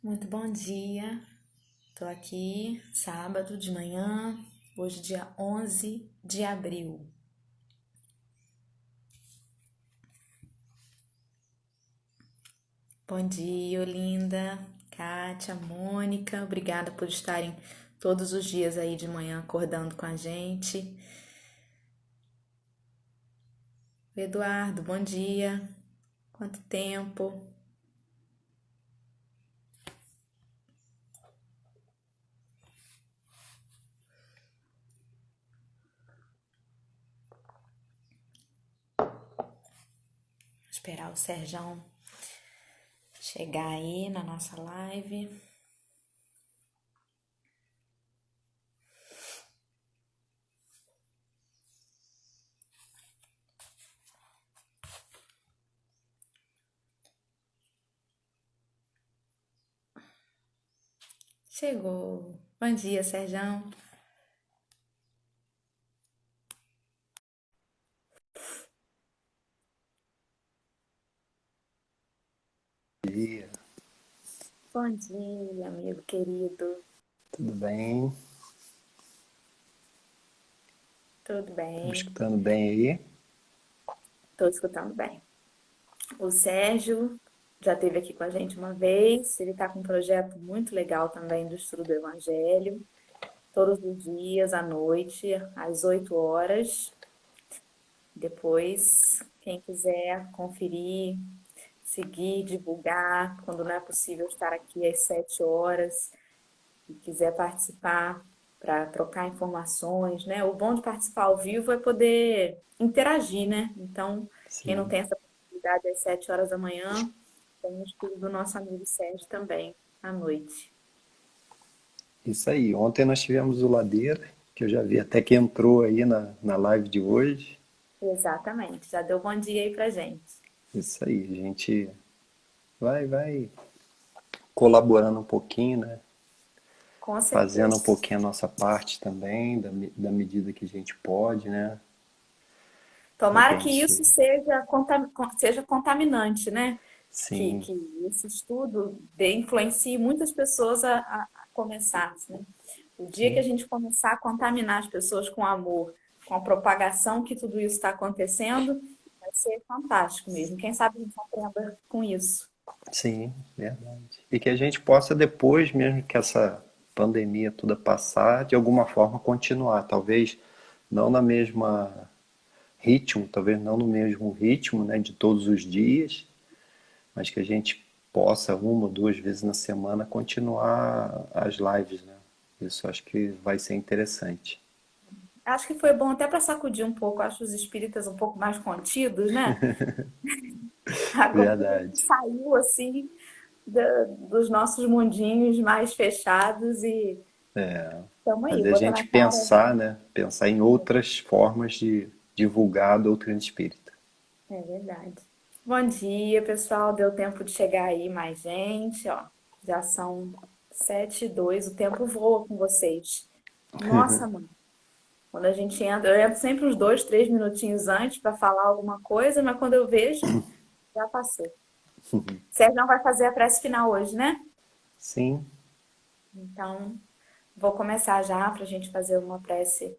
Muito bom dia. Tô aqui, sábado de manhã, hoje dia 11 de abril. Bom dia, Olinda, Kátia, Mônica, obrigada por estarem todos os dias aí de manhã acordando com a gente. Eduardo, bom dia. Quanto tempo? Vou esperar o Serjão chegar aí na nossa live. Chegou. Bom dia, Serjão. Dia, Bom dia, amigo querido. tudo bem? Tudo Tá me bem? escutando bem aí? Tô escutando bem. O Sérgio já esteve aqui com a gente uma vez. Ele está com um projeto muito legal também do estudo do Evangelho, todos os dias, à noite, às 8 horas. Depois, quem quiser conferir, seguir, divulgar, quando não é possível estar aqui às 7 horas, e quiser participar para trocar informações, né? O bom de participar ao vivo é poder interagir, né? Então, quem não Sim, tem essa possibilidade às 7 horas da manhã, tem o estudo do nosso amigo Sérgio também, à noite. isso aí. Ontem nós tivemos o Ladeira, que eu já vi até que entrou aí na live de hoje. Exatamente, já deu bom dia aí pra gente. Isso aí, a gente vai colaborando um pouquinho, né? Com Fazendo um certeza. pouquinho a nossa parte também, da medida que a gente pode, né? Pra Tomara que gente, isso seja contaminante, né? Que, sim, que esse estudo influencie muitas pessoas a começar, né? O dia que a sim, gente começar a contaminar as pessoas com amor, com a propagação que tudo isso está acontecendo, vai ser fantástico mesmo. Quem sabe a gente aprenda com isso. sim, verdade. E que a gente possa depois, mesmo que essa pandemia toda passar, de alguma forma continuar. Talvez não na mesma ritmo, talvez não no mesmo ritmo, né, de todos os dias, mas que a gente possa uma ou duas vezes na semana continuar as lives, né? Isso acho que vai ser interessante. Acho que foi bom até para sacudir um pouco, acho os espíritas um pouco mais contidos, né? Agora a gente Verdade. saiu assim dos nossos mundinhos mais fechados e estamos aí, Fazer a botando gente a cara. pensar, né? Pensar em outras formas de divulgar a doutrina espírita. É verdade. Bom dia, pessoal. Deu tempo de chegar aí mais gente, ó. Já são 7:02. O tempo voa com vocês. Nossa, mano. Quando a gente entra, eu entro sempre uns 2, 3 minutinhos antes para falar alguma coisa, mas quando eu vejo, já passou. Sérgio não vai fazer a prece final hoje, né? Sim, Então, vou começar já para a gente fazer uma prece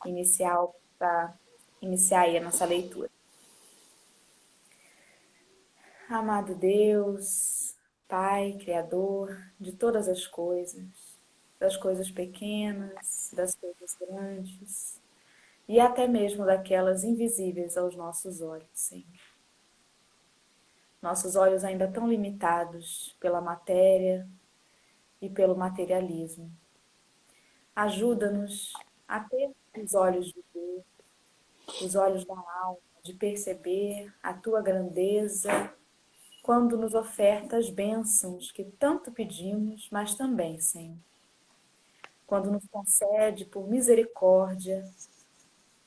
inicial para iniciar aí a nossa leitura. Amado Deus, Pai, Criador de todas as coisas, das coisas pequenas, das coisas grandes e até mesmo daquelas invisíveis aos nossos olhos, Senhor. Nossos olhos ainda tão limitados pela matéria e pelo materialismo. Ajuda-nos a ter os olhos de Deus, os olhos da alma, de perceber a tua grandeza quando nos oferta as bênçãos que tanto pedimos, mas também, Senhor, quando nos concede por misericórdia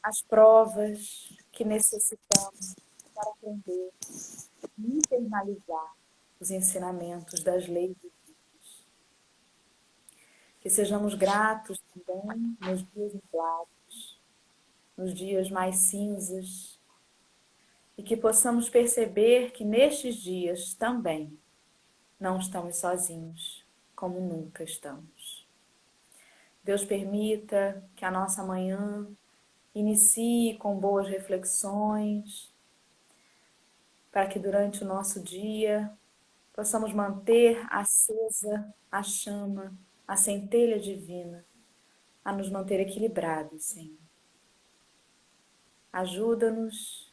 as provas que necessitamos para aprender e internalizar os ensinamentos das leis de Deus. Que sejamos gratos também nos dias nublados, nos dias mais cinzas, e que possamos perceber que nestes dias também não estamos sozinhos, como nunca estamos. Deus permita que a nossa manhã inicie com boas reflexões, para que durante o nosso dia possamos manter acesa a chama, a centelha divina, a nos manter equilibrados, Senhor. Ajuda-nos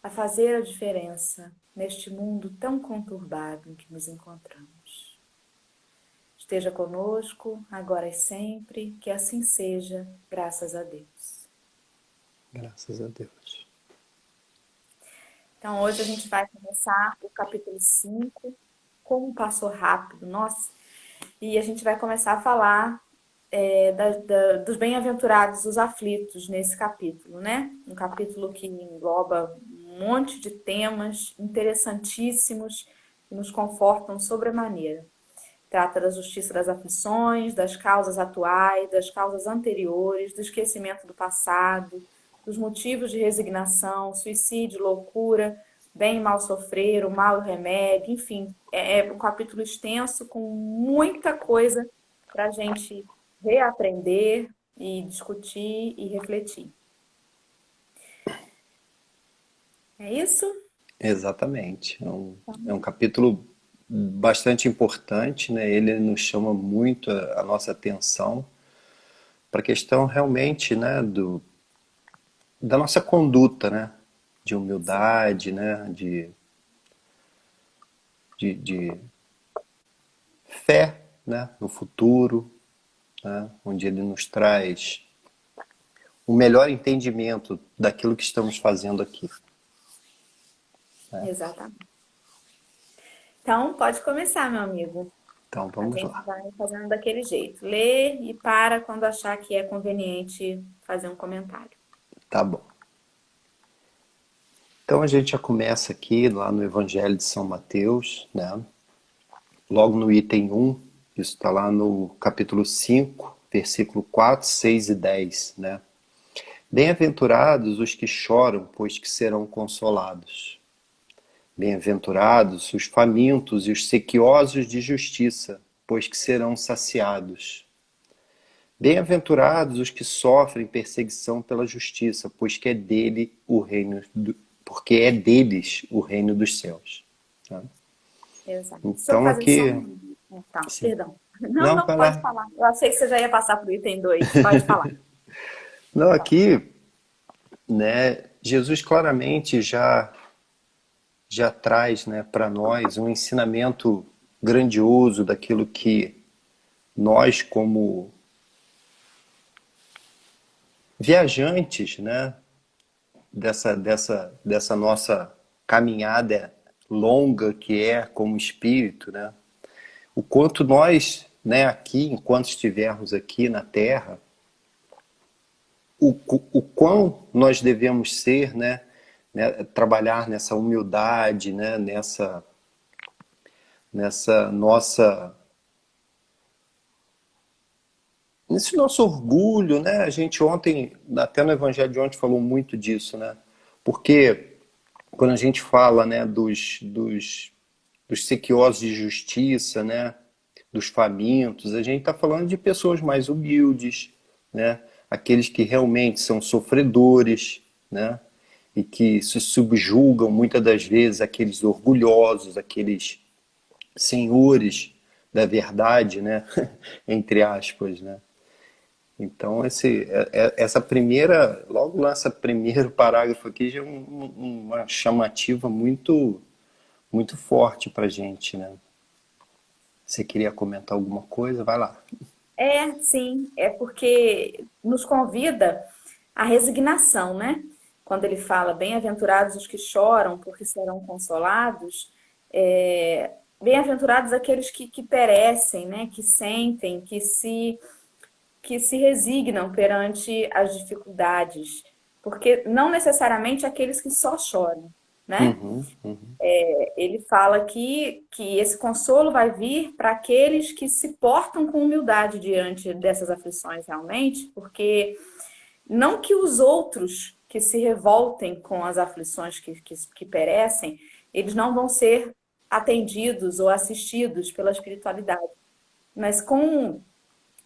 a fazer a diferença neste mundo tão conturbado em que nos encontramos. Esteja conosco, agora e sempre, que assim seja, graças a Deus. Graças a Deus. Então, hoje a gente vai começar o capítulo 5, como passou rápido, nossa, e a gente vai começar a falar dos bem-aventurados, os aflitos, nesse capítulo, né? Um capítulo que engloba um monte de temas interessantíssimos que nos confortam sobremaneira. Trata da justiça das aflições, das causas atuais, das causas anteriores, do esquecimento do passado, dos motivos de resignação, suicídio, loucura, bem e mal sofrer, o mal e o remédio, enfim, é um capítulo extenso com muita coisa para a gente reaprender e discutir e refletir. É isso? Exatamente. É um capítulo bastante importante, né? Ele nos chama muito a nossa atenção para a questão realmente, né, da nossa conduta, né? De Sim, humildade, né? De fé, né? No futuro, né? Onde ele nos traz o melhor entendimento daquilo que estamos fazendo aqui. Né? exatamente. Então, pode começar, meu amigo. Então A vamos gente lá. vai fazendo daquele jeito. Lê e para quando achar que é conveniente fazer um comentário. Tá bom. Então a gente já começa aqui lá no Evangelho de São Mateus, né? Logo no item 1, isso está lá no capítulo 5, versículo 4, 6 e 10, né? Bem-aventurados os que choram, pois que serão consolados. Bem-aventurados os famintos e os sequiosos de justiça, pois que serão saciados. Bem-aventurados os que sofrem perseguição pela justiça, pois que é dele o reino porque é deles o reino dos céus. Tá? Exato. Deixa eu Então fazer só aqui, um... Tá, sim. perdão. Não, Não, não, vai pode lá. falar. Eu achei que você já ia passar para o item 2. Pode falar. Não, aqui, né, Jesus claramente já traz, né, para nós um ensinamento grandioso daquilo que nós como viajantes, né, dessa nossa caminhada longa que é como espírito, né, o quanto nós, né, aqui, enquanto estivermos aqui na Terra, o quão nós devemos ser, né, trabalhar nessa humildade, né, nessa nossa, nesse nosso orgulho, né? A gente ontem, até no Evangelho de ontem, falou muito disso, né? Porque quando a gente fala, né, dos sequiosos de justiça, né, dos famintos, a gente está falando de pessoas mais humildes, né, aqueles que realmente são sofredores, né, e que se subjugam muitas das vezes aqueles orgulhosos, aqueles senhores da verdade, né, entre aspas, né. Então essa primeira, logo lá, essa primeiro parágrafo aqui já é uma chamativa muito forte para gente, né? Você queria comentar alguma coisa? Vai lá. Sim, é porque nos convida à resignação, né? Quando ele fala, bem-aventurados os que choram, porque serão consolados, bem-aventurados aqueles que perecem, né? Que sentem, que se resignam perante as dificuldades, porque não necessariamente aqueles que só choram, né? Uhum, uhum, Ele fala que esse consolo vai vir para aqueles que se portam com humildade diante dessas aflições realmente, porque não que os outros que se revoltem com as aflições que perecem, eles não vão ser atendidos ou assistidos pela espiritualidade. Mas com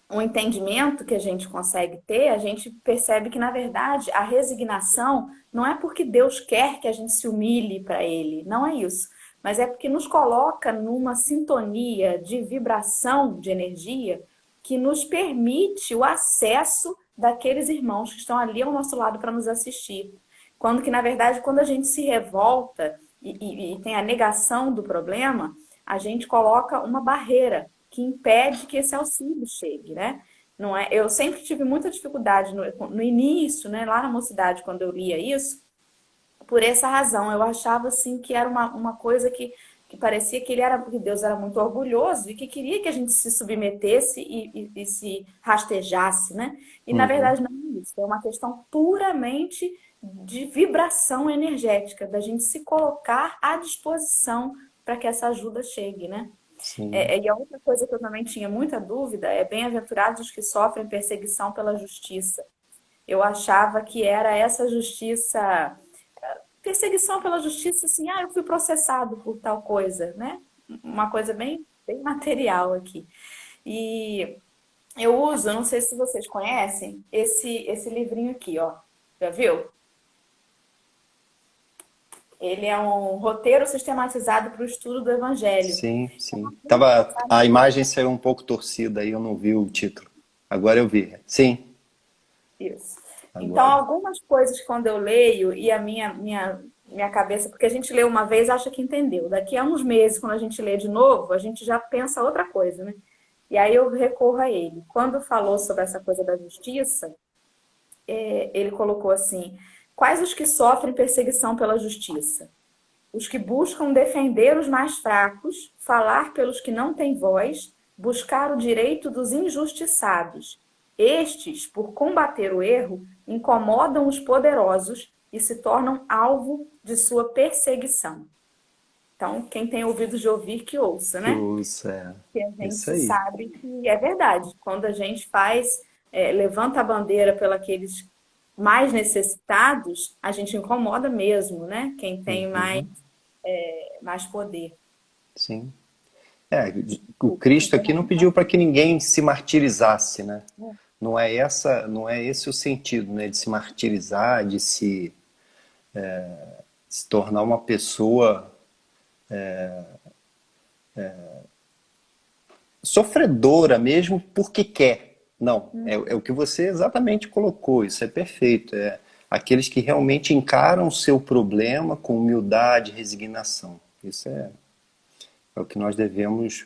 o entendimento que a gente consegue ter, a gente percebe que, na verdade, a resignação não é porque Deus quer que a gente se humilhe para Ele, não é isso. Mas é porque nos coloca numa sintonia de vibração de energia que nos permite o acesso daqueles irmãos que estão ali ao nosso lado para nos assistir. Quando que, na verdade, quando a gente se revolta e tem a negação do problema, a gente coloca uma barreira que impede que esse auxílio chegue, né? Não é? Eu sempre tive muita dificuldade no início, né, lá na mocidade, quando eu lia isso, por essa razão. Eu achava assim que era uma coisa que parecia que que Deus era muito orgulhoso e que queria que a gente se submetesse e se rastejasse, né? E na Uhum. verdade não é isso. É uma questão puramente de vibração energética, da gente se colocar à disposição para que essa ajuda chegue, né? Sim, E a outra coisa que eu também tinha muita dúvida é bem-aventurados os que sofrem perseguição pela justiça. Eu achava que era essa justiça, perseguição pela justiça, assim, eu fui processado por tal coisa, né? Uma coisa bem material aqui. E eu uso, não sei se vocês conhecem, esse livrinho aqui, ó. Já viu? Ele é um roteiro sistematizado para o estudo do Evangelho. sim, sim. A imagem saiu um pouco torcida aí, eu não vi o título. Agora eu vi. Sim, Isso. Então, agora. algumas coisas quando eu leio e a minha cabeça, porque a gente lê uma vez acha que entendeu. Daqui a uns meses, quando a gente lê de novo, a gente já pensa outra coisa, né? E aí eu recorro a ele. Quando falou sobre essa coisa da justiça, ele colocou assim: quais os que sofrem perseguição pela justiça? Os que buscam defender os mais fracos, falar pelos que não têm voz, buscar o direito dos injustiçados. Estes, por combater o erro, incomodam os poderosos e se tornam alvo de sua perseguição. Então, quem tem ouvido de ouvir, que ouça, Que né? usa, Que a isso gente aí. sabe que é verdade. Quando a gente levanta a bandeira pelos mais necessitados, a gente incomoda mesmo, né? Quem tem Uhum, mais poder. sim. É, o Cristo aqui não pediu para que ninguém se martirizasse, né? Não é esse o sentido, né? De se martirizar, de se tornar uma pessoa sofredora mesmo porque quer. Não, é o que você exatamente colocou, isso é perfeito. É aqueles que realmente encaram o seu problema com humildade, resignação. Isso é o que nós devemos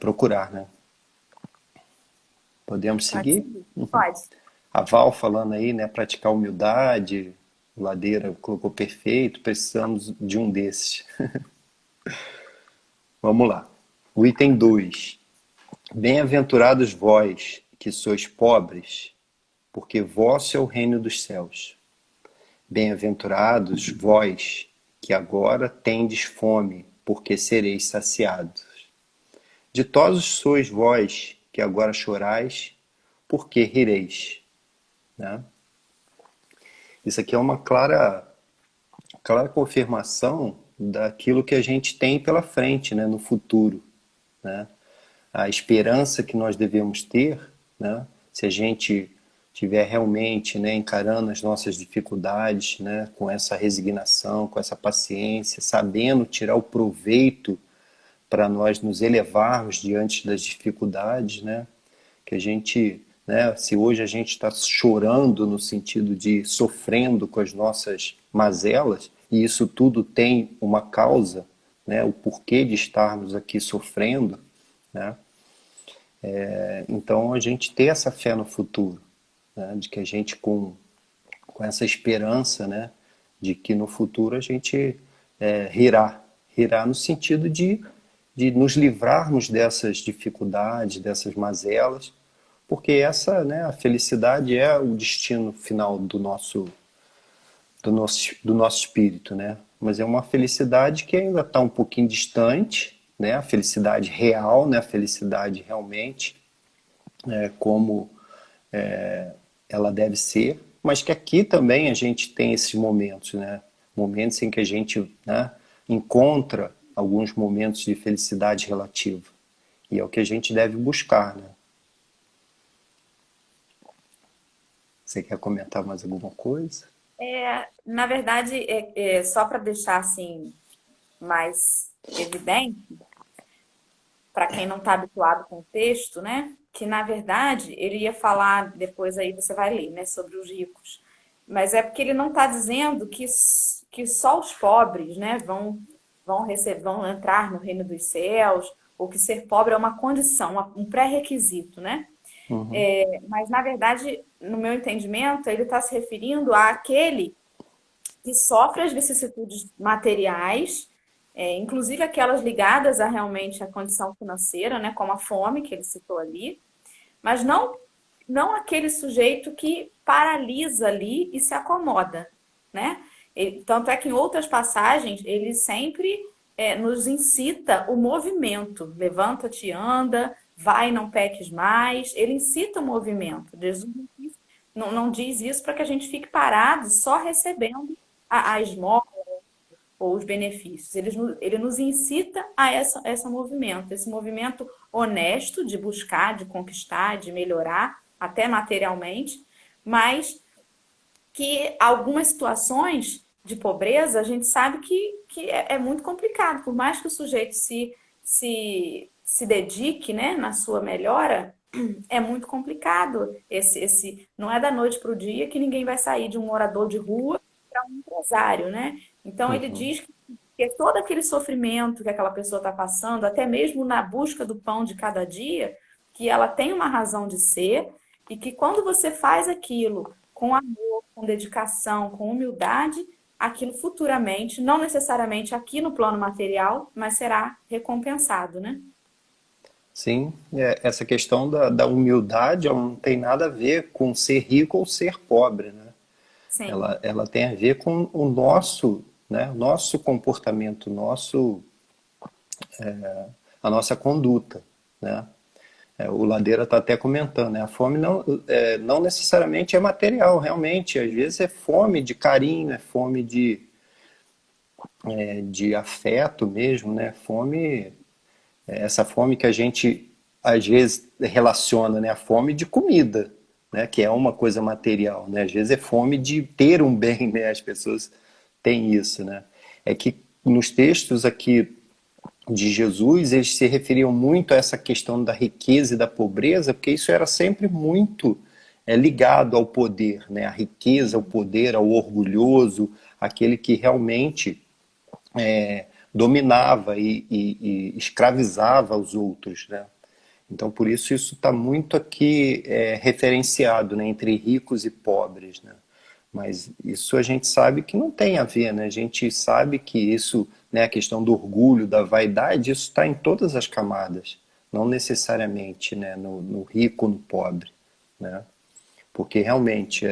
procurar, né? Podemos Pode seguir? seguir. Pode. A Val falando aí, né? Praticar humildade, o Ladeira colocou perfeito, precisamos de um desses. Vamos lá. O item 2. Bem-aventurados vós, que sois pobres, porque vosso é o reino dos céus. Bem-aventurados vós, que agora tendes fome, porque sereis saciados. Ditosos sois vós, que agora chorais, porque rireis. Né? Isso aqui é uma clara confirmação daquilo que a gente tem pela frente, né, no futuro. Né? A esperança que nós devemos ter, né, se a gente tiver realmente, né, encarando as nossas dificuldades, né, com essa resignação, com essa paciência, sabendo tirar o proveito para nós nos elevarmos diante das dificuldades, né, que a gente, né, se hoje a gente está chorando no sentido de sofrendo com as nossas mazelas, e isso tudo tem uma causa, né, o porquê de estarmos aqui sofrendo, né, então a gente ter essa fé no futuro, né, de que a gente com essa esperança, né, de que no futuro a gente rirá no sentido de nos livrarmos dessas dificuldades, dessas mazelas, porque essa, né, a felicidade é o destino final do nosso espírito, né? Mas é uma felicidade que ainda está um pouquinho distante, né? A felicidade real, né? A felicidade realmente como ela deve ser, mas que aqui também a gente tem esses momentos, né? Momentos em que a gente, né, encontra alguns momentos de felicidade relativa. E é o que a gente deve buscar, né? Você quer comentar mais alguma coisa? Na verdade, só para deixar assim mais evidente, para quem não está habituado com o texto, né? Que na verdade ele ia falar, depois aí você vai ler, né, sobre os ricos. Mas é porque ele não está dizendo que só os pobres, né, vão entrar no reino dos céus, ou que ser pobre é uma condição, um pré-requisito, né? Uhum. Mas na verdade, no meu entendimento, ele está se referindo àquele que sofre as vicissitudes materiais, inclusive aquelas ligadas a realmente à condição financeira, né, como a fome que ele citou ali, mas não aquele sujeito que paralisa ali e se acomoda, né? Tanto é que em outras passagens ele sempre nos incita o movimento. Levanta-te, anda, vai, não peques mais. Ele incita o movimento. Jesus não diz isso para que a gente fique parado só recebendo a esmola ou os benefícios. Ele nos incita a esse movimento honesto de buscar, de conquistar, de melhorar, até materialmente, mas que algumas situações de pobreza a gente sabe que é muito complicado. Por mais que o sujeito se dedique, né, na sua melhora, é muito complicado. Não é da noite para o dia que ninguém vai sair de um morador de rua para um empresário, né? Então ele Uhum. diz que todo aquele sofrimento que aquela pessoa está passando, até mesmo na busca do pão de cada dia, que ela tem uma razão de ser e que quando você faz aquilo com amor, com dedicação, com humildade, aquilo futuramente, não necessariamente aqui no plano material, mas será recompensado, né? Sim, essa questão da humildade ela não tem nada a ver com ser rico ou ser pobre, né? Sim. Ela tem a ver com o nosso, né, nosso comportamento, a nossa conduta, né? O Ladeira está até comentando, né? A fome não necessariamente é material, realmente. Às vezes é fome de carinho, é fome de afeto mesmo, né? Essa fome que a gente às vezes relaciona, né? A fome de comida, né? Que é uma coisa material, né? Às vezes é fome de ter um bem, né? As pessoas têm isso, né? É que nos textos aqui de Jesus, eles se referiam muito a essa questão da riqueza e da pobreza, porque isso era sempre muito ligado ao poder, né? A riqueza, ao poder, ao orgulhoso, aquele que realmente dominava e escravizava os outros, né? Então, por isso está muito aqui referenciado, né, entre ricos e pobres, né? Mas isso a gente sabe que não tem a ver, né? A gente sabe que isso, né, a questão do orgulho, da vaidade, isso está em todas as camadas, não necessariamente, né, no rico ou no pobre, né? Porque realmente,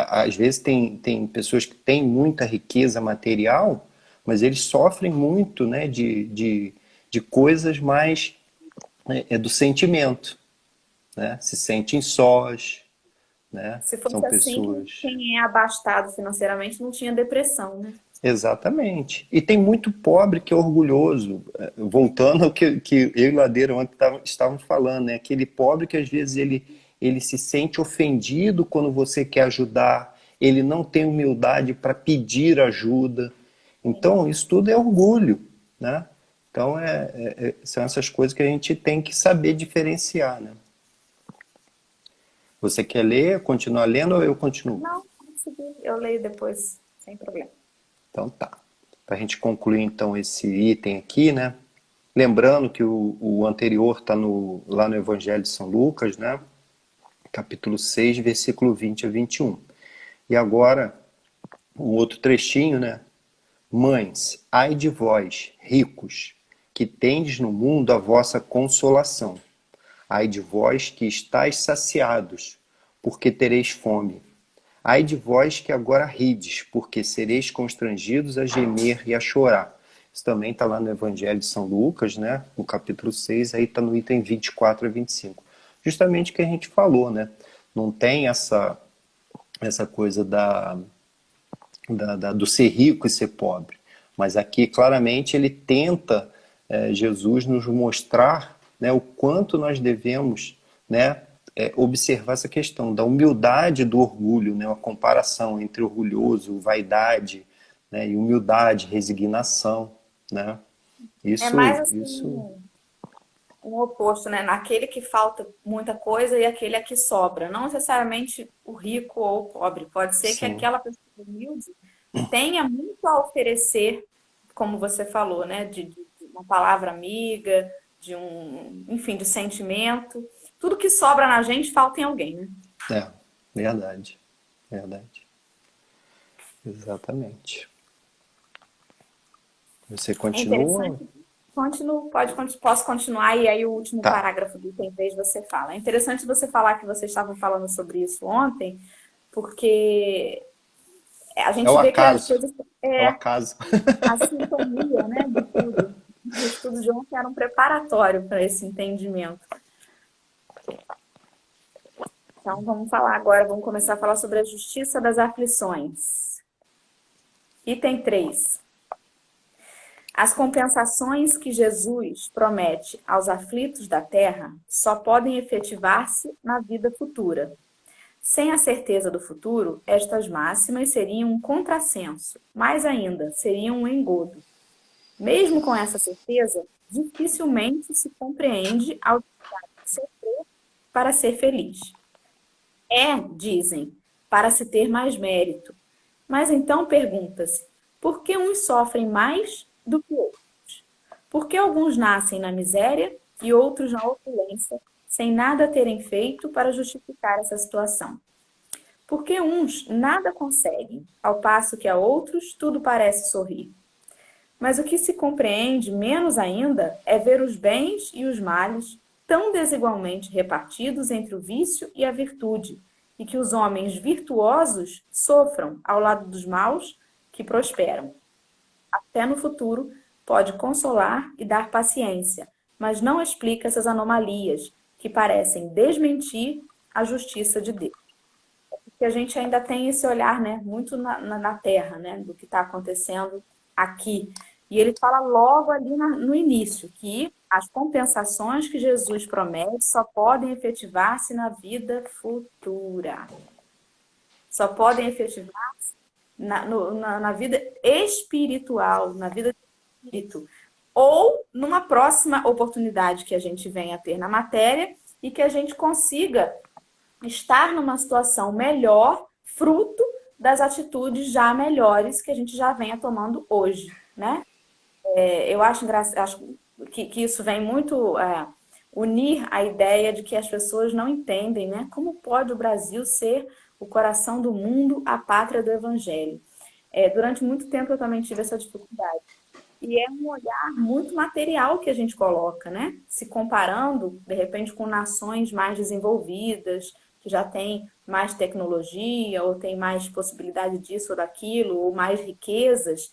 às vezes tem pessoas que têm muita riqueza material, mas eles sofrem muito, né, de coisas mais do sentimento, né? Se sentem sós, né? Se São fosse assim, pessoas. quem é abastado financeiramente não tinha depressão, né? Exatamente. E tem muito pobre que é orgulhoso. Voltando ao que eu e Ladeira ontem estávamos falando, né? Aquele pobre que às vezes ele se sente ofendido quando você quer ajudar, ele não tem humildade para pedir ajuda. Então, isso tudo é orgulho, né? Então, são essas coisas que a gente tem que saber diferenciar, né? Você quer ler, continuar lendo ou eu continuo? Não, consegui. Eu leio depois, sem problema. Então tá. Para a gente concluir então esse item aqui, né? Lembrando que o anterior está lá no Evangelho de São Lucas, né? Capítulo 6, versículo 20 a 21. E agora, um outro trechinho, né? Mães, ai de vós, ricos, que tendes no mundo a vossa consolação. Ai de vós que estáis saciados, porque tereis fome. Ai de vós que agora rides, porque sereis constrangidos a gemer e a chorar. Isso também está lá no Evangelho de São Lucas, né? No capítulo 6, aí está no item 24 a 25. Justamente o que a gente falou, né? Não tem essa coisa do ser rico e ser pobre. Mas aqui, claramente, ele tenta Jesus nos mostrar, né, o quanto nós devemos, né, observar essa questão da humildade e do orgulho, né, uma comparação entre orgulhoso, vaidade, né, e humildade, resignação, né? É mais Isso, assim, um oposto, né? Naquele que falta muita coisa e aquele a que sobra. Não necessariamente o rico ou o pobre. Pode ser que sim, aquela pessoa humilde tenha muito a oferecer, como você falou, né? De uma palavra amiga, de um, enfim, de sentimento. Tudo que sobra na gente falta em alguém, né? verdade, verdade, exatamente. Você É continua? interessante. Continuo, posso continuar e aí o último Tá, parágrafo do item 3 você fala. É interessante você falar que vocês estavam falando sobre isso ontem, porque a é gente o vê que as acaso, coisas é o é acaso. a sintonia, né, de tudo. O estudo de ontem era um preparatório para esse entendimento. Então vamos falar agora, vamos começar a falar sobre a justiça das aflições. Item 3. As compensações que Jesus promete aos aflitos da terra só podem efetivar-se na vida futura. Sem a certeza do futuro, estas máximas seriam um contrassenso, mais ainda, seriam um engodo. Mesmo com essa certeza, dificilmente se compreende a utilidade de sofrer para ser feliz. É, dizem, para se ter mais mérito. Mas então pergunta-se: por que uns sofrem mais do que outros? Por que alguns nascem na miséria e outros na opulência, sem nada terem feito para justificar essa situação? Porque uns nada conseguem, ao passo que a outros tudo parece sorrir. Mas o que se compreende menos ainda é ver os bens e os males tão desigualmente repartidos entre o vício e a virtude, e que os homens virtuosos sofram ao lado dos maus que prosperam. Até no futuro pode consolar e dar paciência, mas não explica essas anomalias que parecem desmentir a justiça de Deus. Que a gente ainda tem esse olhar, né, muito na terra, né, do que está acontecendo aqui. E ele fala logo ali no início que as compensações que Jesus promete só podem efetivar-se na vida futura. Só podem efetivar-se na vida espiritual, na vida do espírito. Ou numa próxima oportunidade que a gente venha a ter na matéria e que a gente consiga estar numa situação melhor, fruto das atitudes já melhores que a gente já venha tomando hoje, né? Eu acho que isso vem muito unir a ideia de que as pessoas não entendem, né? Como pode o Brasil ser o coração do mundo, a pátria do evangelho? Durante muito tempo eu também tive essa dificuldade. E é um olhar muito material que a gente coloca, né? Se comparando, de repente, com nações mais desenvolvidas, que já têm mais tecnologia, ou têm mais possibilidade disso ou daquilo, ou mais riquezas,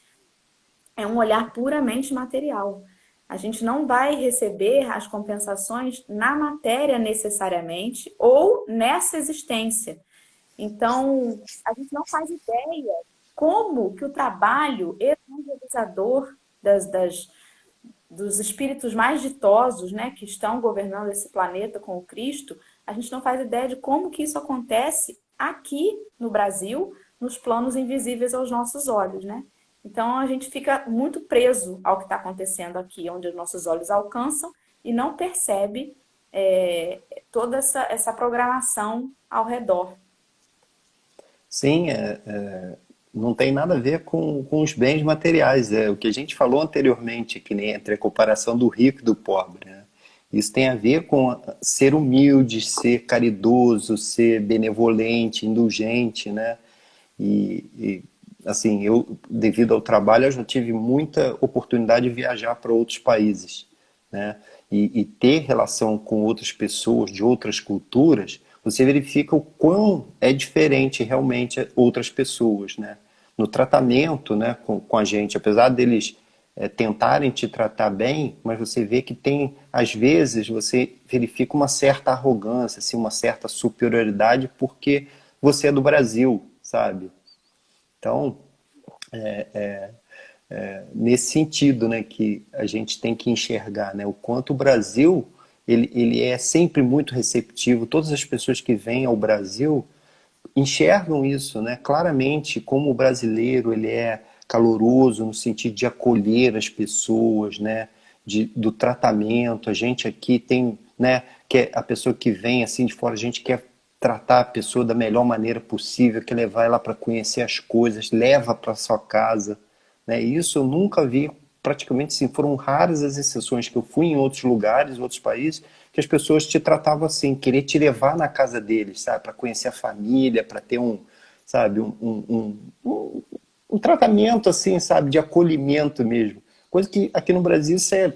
é um olhar puramente material. A gente não vai receber as compensações na matéria necessariamente, ou nessa existência. Então, a gente não faz ideia como que o trabalho evangelizador dos espíritos mais ditosos, né, que estão governando esse planeta com o Cristo, a gente não faz ideia de como que isso acontece aqui no Brasil, nos planos invisíveis aos nossos olhos, né? Então a gente fica muito preso ao que está acontecendo aqui, onde os nossos olhos alcançam e não percebe toda essa programação ao redor. Sim, não tem nada a ver com os bens materiais. É o que a gente falou anteriormente, que nem entre a comparação do rico e do pobre, né? Isso tem a ver com ser humilde, ser caridoso, ser benevolente, indulgente, né? E assim, eu, devido ao trabalho, eu já tive muita oportunidade de viajar para outros países, né? E ter relação com outras pessoas de outras culturas, você verifica o quão é diferente realmente outras pessoas, né? No tratamento, né, com a gente, apesar deles tentarem te tratar bem, mas você vê que tem, às vezes, você verifica uma certa arrogância, assim, uma certa superioridade porque você é do Brasil, sabe? Então, nesse sentido, né, que a gente tem que enxergar, né, o quanto o Brasil ele é sempre muito receptivo. Todas as pessoas que vêm ao Brasil enxergam isso, né, claramente, como o brasileiro ele é caloroso no sentido de acolher as pessoas, né, do tratamento. A gente aqui tem, né, que é a pessoa que vem assim de fora, a gente quer tratar a pessoa da melhor maneira possível, quer levar ela para conhecer as coisas, leva para sua casa, né? Isso eu nunca vi, praticamente sim, foram raras as exceções que eu fui em outros lugares, outros países, que as pessoas te tratavam assim, querer te levar na casa deles, sabe, para conhecer a família, para ter um, sabe, um tratamento assim, sabe, de acolhimento mesmo. Coisa que aqui no Brasil isso é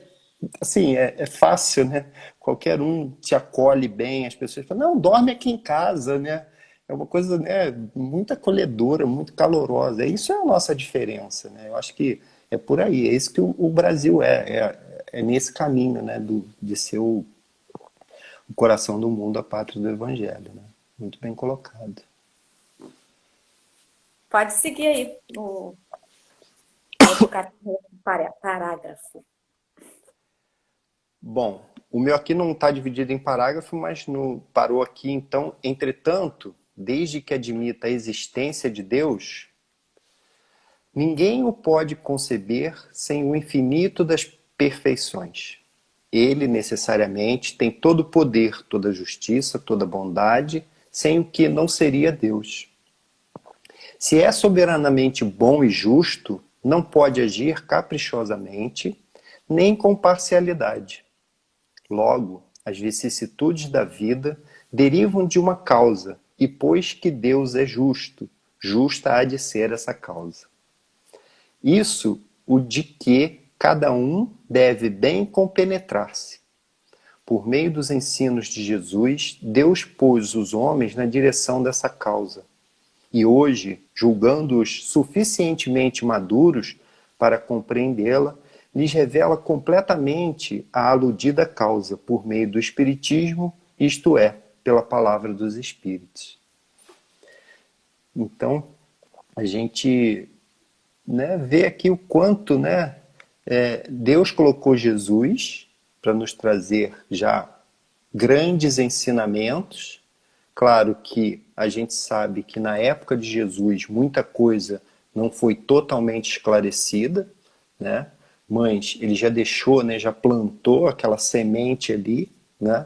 assim, é fácil, né? Qualquer um te acolhe bem, as pessoas falam, não, dorme aqui em casa, né? É uma coisa, né, muito acolhedora, muito calorosa. Isso é a nossa diferença, né? Eu acho que é por aí, é isso que o Brasil é nesse caminho, né, de ser o coração do mundo, a pátria do Evangelho, né? Muito bem colocado. Pode seguir aí o outro parágrafo. Bom, o meu aqui não está dividido em parágrafo, mas parou aqui, então, entretanto, desde que admita a existência de Deus, ninguém o pode conceber sem o infinito das perfeições. Ele necessariamente tem todo o poder, toda a justiça, toda a bondade, sem o que não seria Deus. Se é soberanamente bom e justo, não pode agir caprichosamente, nem com parcialidade. Logo, as vicissitudes da vida derivam de uma causa, e pois que Deus é justo, justa há de ser essa causa. Isso o de que cada um deve bem compenetrar-se. Por meio dos ensinos de Jesus, Deus pôs os homens na direção dessa causa. E hoje, julgando-os suficientemente maduros para compreendê-la, lhes revela completamente a aludida causa por meio do Espiritismo, isto é, pela palavra dos Espíritos. Então, a gente, né, vê aqui o quanto, né, Deus colocou Jesus para nos trazer já grandes ensinamentos. Claro que a gente sabe que na época de Jesus muita coisa não foi totalmente esclarecida, né? Mas ele já deixou, né, já plantou aquela semente ali, né?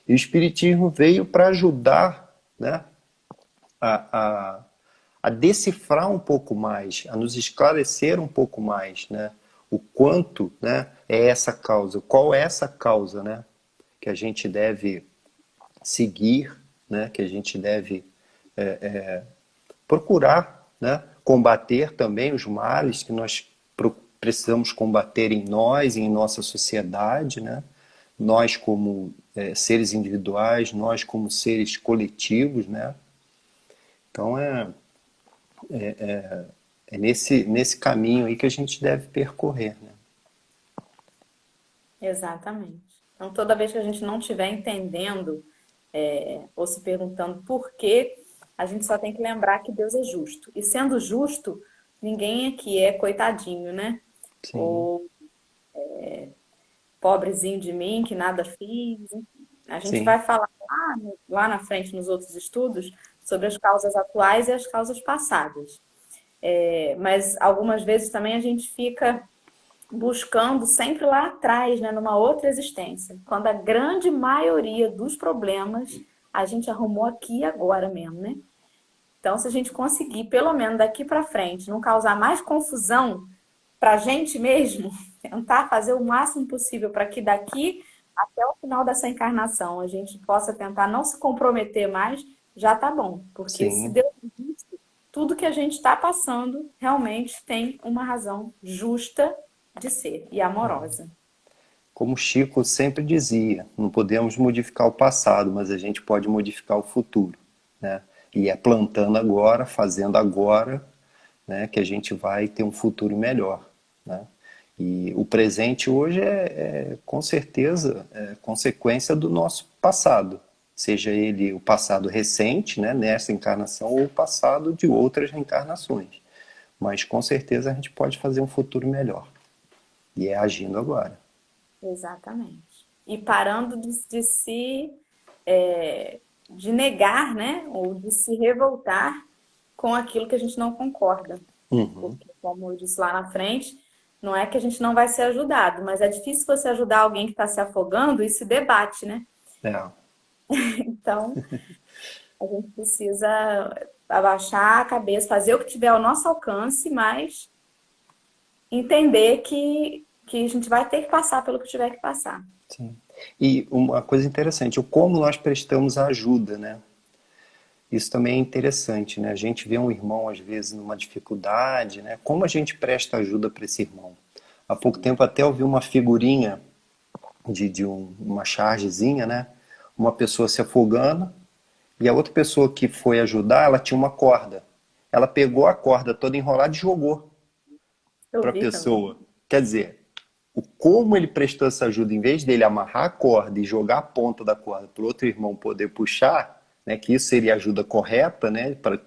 E o Espiritismo veio para ajudar, né, a, a, a decifrar um pouco mais, a nos esclarecer um pouco mais, né? O quanto, né, é essa causa, qual é essa causa, né, que a gente deve seguir, né, que a gente deve procurar, né, combater também os males que nós precisamos combater em nós e em nossa sociedade, né? Nós como seres individuais, nós como seres coletivos, né? Então é nesse caminho aí que a gente deve percorrer, né? Exatamente. Então, toda vez que a gente não estiver entendendo ou se perguntando por quê, a gente só tem que lembrar que Deus é justo. E sendo justo, ninguém aqui é coitadinho, né? Sim, Ou pobrezinho de mim, que nada fiz. Enfim. A gente sim, vai falar lá na frente, nos outros estudos, sobre as causas atuais e as causas passadas. Mas algumas vezes também a gente fica buscando sempre lá atrás, né, numa outra existência, quando a grande maioria dos problemas a gente arrumou aqui e agora mesmo, né? Então, se a gente conseguir, pelo menos daqui para frente, não causar mais confusão para a gente mesmo, tentar fazer o máximo possível para que daqui até o final dessa encarnação a gente possa tentar não se comprometer mais, já tá bom. Porque se sim. Deus existe, tudo que a gente está passando realmente tem uma razão justa de ser e amorosa. Como Chico sempre dizia, não podemos modificar o passado, mas a gente pode modificar o futuro, né? E é plantando agora, fazendo agora, né, que a gente vai ter um futuro melhor, né? E o presente hoje com certeza, consequência do nosso passado, seja ele o passado recente, né, nessa encarnação, ou o passado de outras reencarnações. Mas com certeza a gente pode fazer um futuro melhor. E é agindo agora. Exatamente. E parando de se, de negar, né? Ou de se revoltar com aquilo que a gente não concorda. Uhum. Porque, como eu disse lá na frente, não é que a gente não vai ser ajudado, mas é difícil você ajudar alguém que está se afogando e se debate, né? É, Então, a gente precisa abaixar a cabeça, fazer o que tiver ao nosso alcance, mas entender que a gente vai ter que passar pelo que tiver que passar. sim. E uma coisa interessante, o como nós prestamos a ajuda, né? Isso também é interessante, né? A gente vê um irmão, às vezes, numa dificuldade, né? Como a gente presta ajuda para esse irmão? Há pouco tempo até eu vi uma figurinha uma chargezinha, né? Uma pessoa se afogando e a outra pessoa que foi ajudar, ela tinha uma corda. Ela pegou a corda toda enrolada e jogou Eu para a vi também. pessoa. Quer dizer, o como ele prestou essa ajuda, em vez dele amarrar a corda e jogar a ponta da corda para o outro irmão poder puxar, né, que isso seria a ajuda correta, né, para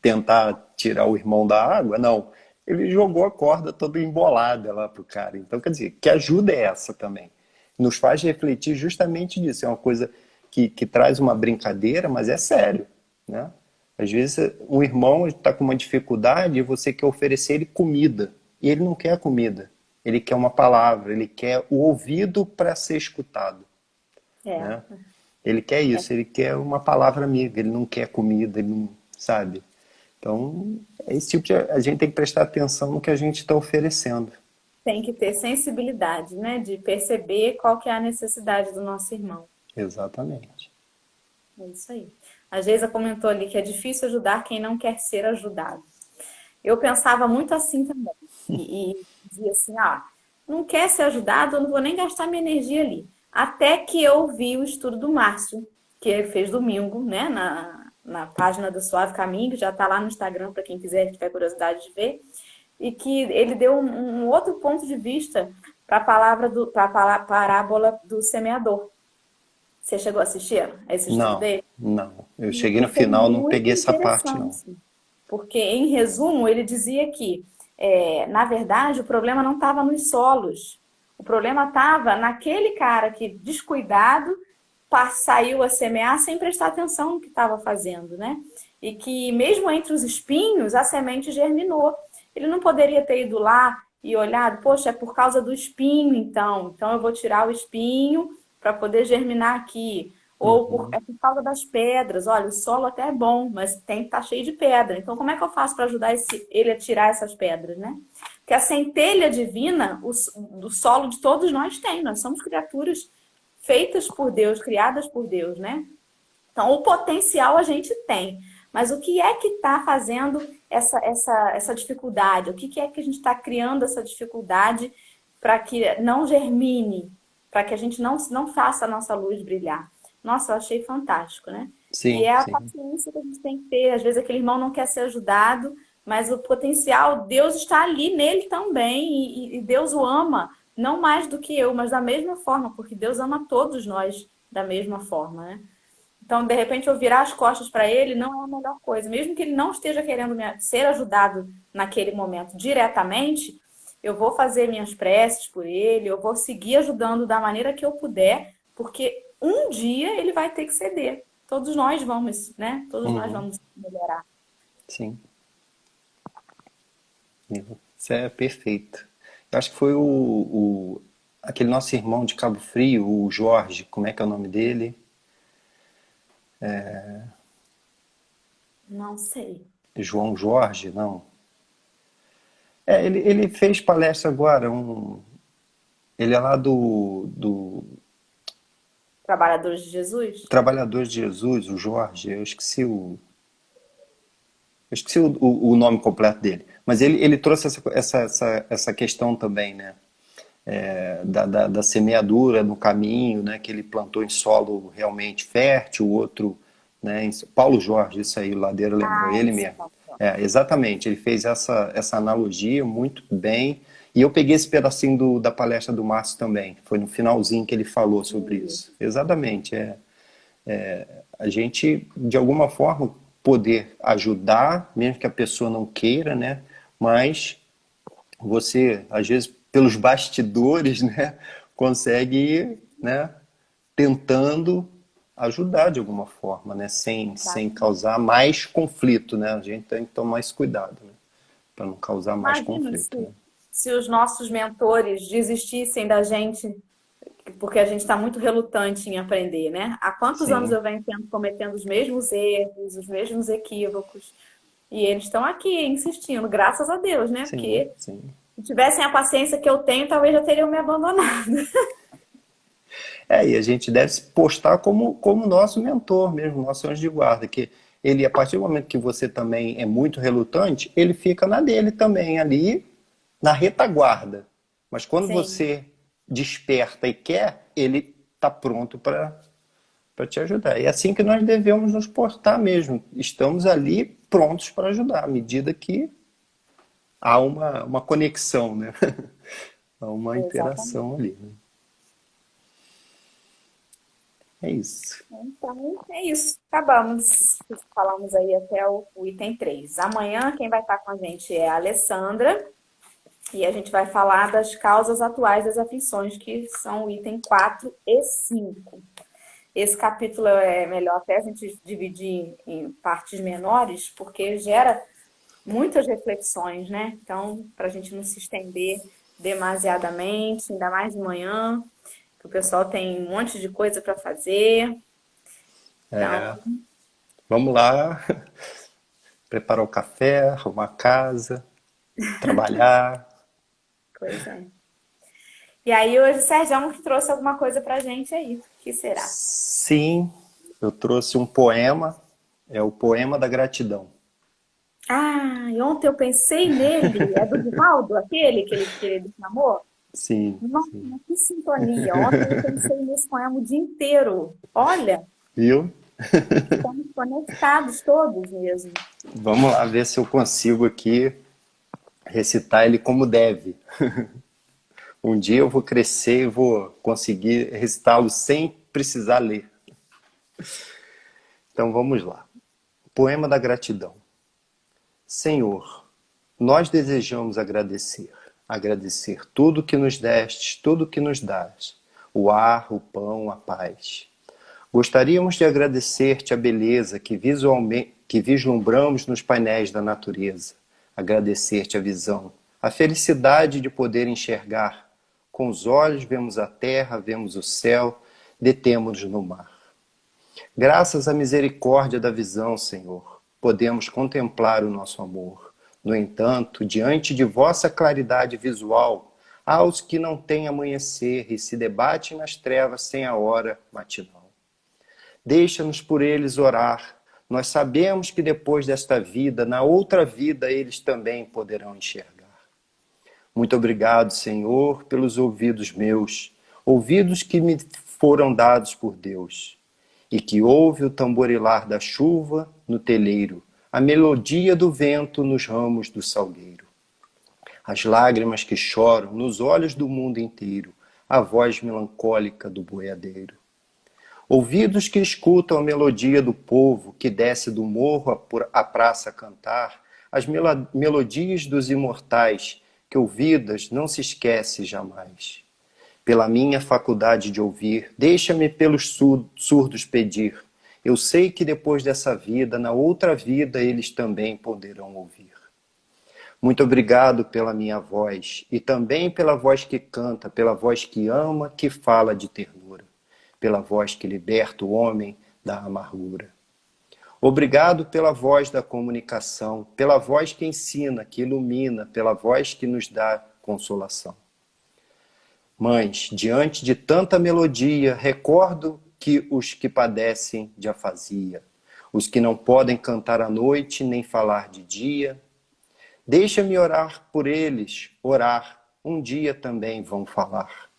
tentar tirar o irmão da água, não. Ele jogou a corda toda embolada lá pro cara. Então, quer dizer, que ajuda é essa também? Nos faz refletir justamente nisso. É uma coisa que traz uma brincadeira, mas é sério, né? Às vezes um irmão está com uma dificuldade e você quer oferecer ele comida. E ele não quer comida. Ele quer uma palavra, ele quer o ouvido para ser escutado, É, né? Ele quer isso, ele quer uma palavra amiga, ele não quer comida, ele não sabe. Então, é esse tipo de, a gente tem que prestar atenção no que a gente está oferecendo. tem que ter sensibilidade, né? De perceber qual que é a necessidade do nosso irmão. Exatamente. É isso aí. A Geisa comentou ali que é difícil ajudar quem não quer ser ajudado. Eu pensava muito assim também. E dizia assim, ah, não quer ser ajudado, eu não vou nem gastar minha energia ali. Até que eu vi o estudo do Márcio, que ele fez domingo, né, na página do Suave Caminho, que já está lá no Instagram para quem quiser, tiver curiosidade de ver, e que ele deu um outro ponto de vista para a parábola do semeador. Você chegou a assistir a esse estudo Não, dele? não. Eu cheguei E no foi final, não muito peguei essa parte, não. interessante, porque, em resumo, ele dizia que, na verdade, o problema não estava nos solos. O problema estava naquele cara que, descuidado, saiu a semear sem prestar atenção no que estava fazendo, né? E que, mesmo entre os espinhos, a semente germinou. Ele não poderia ter ido lá e olhado, poxa, é por causa do espinho, então eu vou tirar o espinho para poder germinar aqui. Ou Uhum, é por causa das pedras. Olha, o solo até é bom, mas tem que estar cheio de pedra. Então, como é que eu faço para ajudar ele a tirar essas pedras, né? Porque a centelha divina, do solo de todos nós tem. Nós somos criaturas feitas por Deus, criadas por Deus, né? Então, o potencial a gente tem. Mas o que é que está fazendo essa dificuldade? O que é que a gente está criando essa dificuldade para que não germine, para que a gente não faça a nossa luz brilhar? Nossa, eu achei fantástico, né? E sim, é a sim. paciência que a gente tem que ter. Às vezes aquele irmão não quer ser ajudado, mas o potencial, Deus está ali nele também, e Deus o ama, não mais do que eu, mas da mesma forma, porque Deus ama todos nós da mesma forma, né? Então, de repente, eu virar as costas para ele não é a melhor coisa. Mesmo que ele não esteja querendo ser ajudado naquele momento diretamente, eu vou fazer minhas preces por ele, eu vou seguir ajudando da maneira que eu puder, porque um dia ele vai ter que ceder. Todos nós vamos, né? Todos nós Uhum, vamos melhorar. sim. Isso é perfeito. Eu acho que foi aquele nosso irmão de Cabo Frio, o Jorge, como é que é o nome dele? Não sei. João Jorge, não. É, ele fez palestra agora, ele é lá do Trabalhadores de Jesus? Trabalhadores de Jesus, o Jorge, eu esqueci o nome completo dele. Mas ele trouxe essa questão também, né? Da semeadura no caminho, né? Que ele plantou em solo realmente fértil, o outro, né? Paulo Jorge, isso aí, o Ladeira lembrou, Ah, ele isso. mesmo. É, exatamente, ele fez essa analogia muito bem. E eu peguei esse pedacinho da palestra do Márcio também. Foi no finalzinho que ele falou sobre isso. Exatamente, a gente, de alguma forma, poder ajudar, mesmo que a pessoa não queira, né? mas você, às vezes, pelos bastidores, né, consegue ir, né, tentando ajudar de alguma forma, né, sem Exatamente. causar mais conflito, né? A gente tem que tomar esse cuidado, né, para não causar mais Imagina conflito, se, né? se os nossos mentores desistissem da gente, porque a gente está muito relutante em aprender, né? Há quantos anos Sim, eu venho cometendo os mesmos erros, os mesmos equívocos, e eles estão aqui insistindo, graças a Deus, né? sim, Porque sim. se tivessem a paciência que eu tenho, talvez já teriam me abandonado. É, e a gente deve se postar como nosso mentor mesmo, nosso anjo de guarda, que ele, a partir do momento que você também é muito relutante, ele fica na dele também, ali na retaguarda. Mas quando Sim, você desperta e quer, ele está pronto para te ajudar. E é assim que nós devemos nos portar mesmo. Estamos ali prontos para ajudar, à medida que há uma conexão, né? Há uma exatamente. interação ali. Né? É isso. Então, é isso. Acabamos. Falamos aí até o item 3. Amanhã, quem vai estar com a gente é a Alessandra. E a gente vai falar das causas atuais das aflições, que são o item 4 e 5. Esse capítulo é melhor até a gente dividir em partes menores, porque gera muitas reflexões, né? Então, para a gente não se estender demasiadamente, ainda mais de manhã, que o pessoal tem um monte de coisa para fazer. Então, É, vamos lá, preparar o café, arrumar a casa, trabalhar. pois é. E aí, hoje o Sérgio que trouxe alguma coisa pra gente aí. O que será? Sim, eu trouxe um poema, é o Poema da Gratidão. Ah, e ontem eu pensei nele. É do Divaldo, aquele que ele declamou? Sim, Nossa, sim. que sintonia. Ontem eu pensei nesse poema o dia inteiro. Olha, Viu? estamos conectados todos mesmo. Vamos lá ver se eu consigo aqui recitar ele como deve. Um dia eu vou crescer e vou conseguir recitá-lo sem precisar ler. Então vamos lá. Poema da Gratidão. Senhor, nós desejamos agradecer. Agradecer tudo que nos destes, tudo que nos dás. O ar, o pão, a paz. Gostaríamos de agradecer-te a beleza que vislumbramos nos painéis da natureza. Agradecer-te a visão, a felicidade de poder enxergar. Com os olhos vemos a terra, vemos o céu, detemos-nos no mar. Graças à misericórdia da visão, Senhor, podemos contemplar o nosso amor. No entanto, diante de vossa claridade visual, há os que não têm amanhecer e se debatem nas trevas sem a hora matinal. Deixa-nos por eles orar. Nós sabemos que depois desta vida, na outra vida, eles também poderão enxergar. Muito obrigado, Senhor, pelos ouvidos meus, ouvidos que me foram dados por Deus, e que ouve o tamborilar da chuva no teleiro, a melodia do vento nos ramos do salgueiro, as lágrimas que choram nos olhos do mundo inteiro, a voz melancólica do boiadeiro. Ouvidos que escutam a melodia do povo que desce do morro à praça a cantar, as melodias dos imortais que ouvidas não se esquece jamais. Pela minha faculdade de ouvir, deixa-me pelos surdos pedir. Eu sei que depois dessa vida, na outra vida, eles também poderão ouvir. Muito obrigado pela minha voz e também pela voz que canta, pela voz que ama, que fala de ternura, pela voz que liberta o homem da amargura. Obrigado pela voz da comunicação, pela voz que ensina, que ilumina, pela voz que nos dá consolação. Mães, diante de tanta melodia, recordo que os que padecem de afasia, os que não podem cantar à noite nem falar de dia, deixa-me orar por eles, orar, um dia também vão falar.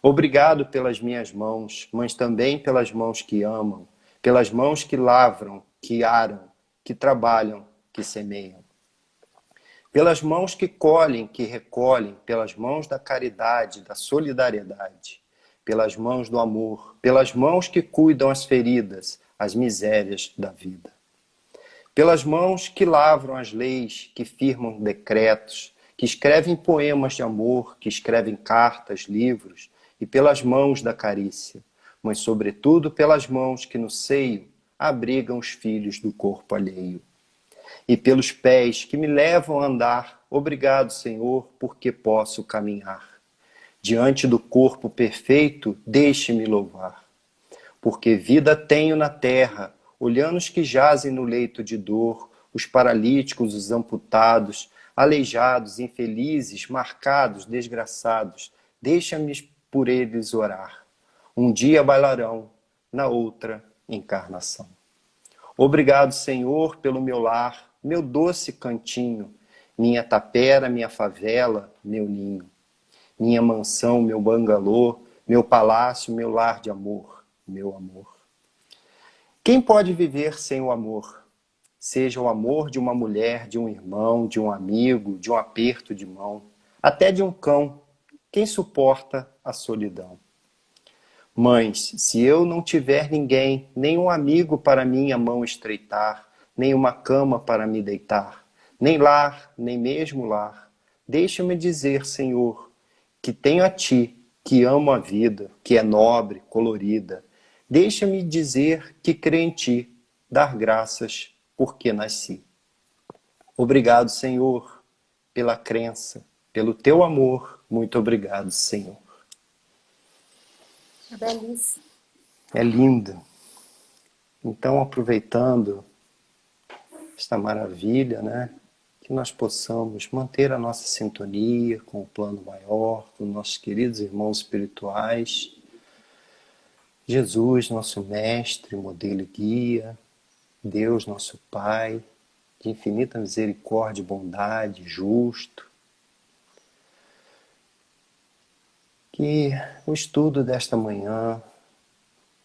Obrigado pelas minhas mãos, mas também pelas mãos que amam, pelas mãos que lavram, que aram, que trabalham, que semeiam. Pelas mãos que colhem, que recolhem, pelas mãos da caridade, da solidariedade, pelas mãos do amor, pelas mãos que cuidam as feridas, as misérias da vida. pelas mãos que lavram as leis, que firmam decretos, que escrevem poemas de amor, que escrevem cartas, livros, e pelas mãos da carícia, mas sobretudo pelas mãos que no seio abrigam os filhos do corpo alheio. E pelos pés que me levam a andar, obrigado, Senhor, porque posso caminhar. Diante do corpo perfeito, deixe-me louvar. Porque vida tenho na terra, olhando os que jazem no leito de dor, os paralíticos, os amputados, aleijados, infelizes, marcados, desgraçados. Deixa-me por eles orar. Um dia bailarão, na outra encarnação. Obrigado, Senhor, pelo meu lar, meu doce cantinho, minha tapera, minha favela, meu ninho, minha mansão, meu bangalô, meu palácio, meu lar de amor, meu amor. Quem pode viver sem o amor? Seja o amor de uma mulher, de um irmão, de um amigo, de um aperto de mão, até de um cão. Quem suporta a solidão? Mães, se eu não tiver ninguém, nem um amigo para minha mão estreitar, nem uma cama para me deitar, nem lar, nem mesmo lar, deixa-me dizer, Senhor, que tenho a Ti, que amo a vida, que é nobre, colorida. Deixa-me dizer que creio em Ti, dar graças porque nasci. Obrigado, Senhor, pela crença, pelo Teu amor. Muito obrigado, Senhor. É belíssimo. É lindo. Então, aproveitando esta maravilha, né, que nós possamos manter a nossa sintonia com o plano maior, com nossos queridos irmãos espirituais, Jesus, nosso mestre, modelo e guia, Deus, nosso Pai, de infinita misericórdia e bondade, justo. Que o estudo desta manhã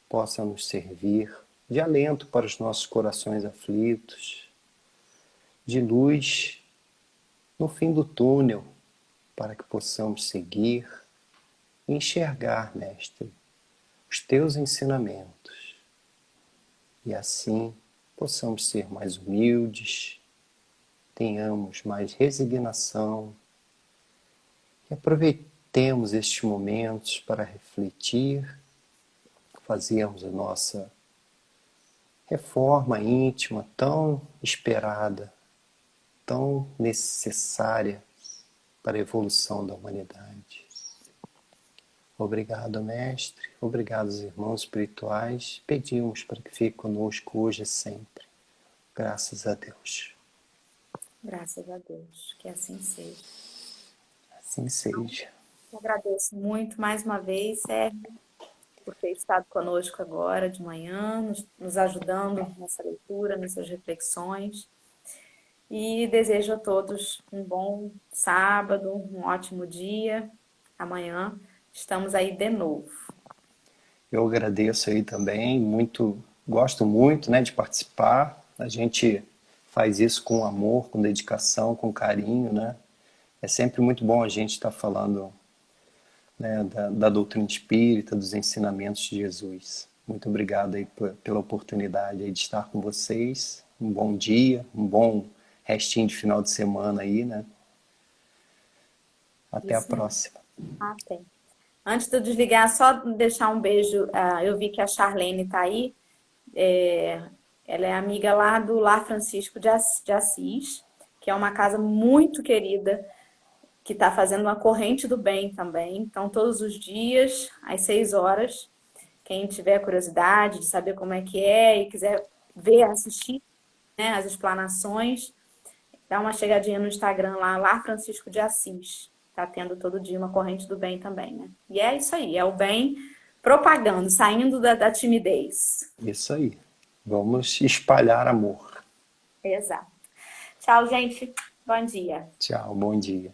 possa nos servir de alento para os nossos corações aflitos, de luz no fim do túnel, para que possamos seguir e enxergar, Mestre, os Teus ensinamentos. E assim possamos ser mais humildes, tenhamos mais resignação e aproveitemos estes momentos para refletir, fazermos a nossa reforma íntima tão esperada, tão necessária para a evolução da humanidade. Obrigado, Mestre. Obrigado, irmãos espirituais. Pedimos para que fique conosco hoje e sempre. Graças a Deus. Graças a Deus, que assim seja. Assim seja. Eu agradeço muito mais uma vez, Sérgio, por ter estado conosco agora de manhã, nos ajudando nessa leitura, nessas reflexões. E desejo a todos um bom sábado, um ótimo dia. Amanhã estamos aí de novo. Eu agradeço aí também, gosto muito, né, de participar. A gente faz isso com amor, com dedicação, com carinho, né? É sempre muito bom a gente estar falando, né, da doutrina espírita, dos ensinamentos de Jesus. Muito obrigado aí pela oportunidade aí de estar com vocês. Um bom dia, um bom restinho de final de semana aí, né? Até a próxima. Até. Antes de eu desligar, só deixar um beijo. Eu vi que a Charlene está aí. Ela é amiga lá do Lar Francisco de Assis, que é uma casa muito querida, que está fazendo uma corrente do bem também. Então, todos os dias, às 6 horas, quem tiver curiosidade de saber como é que é e quiser ver, assistir, né, as explanações, dá uma chegadinha no Instagram lá Francisco de Assis. Tá tendo todo dia uma corrente do bem também, né? E é isso aí, é o bem propagando, saindo da timidez. Isso aí. Vamos espalhar amor. Exato. Tchau, gente. Bom dia. Tchau, bom dia.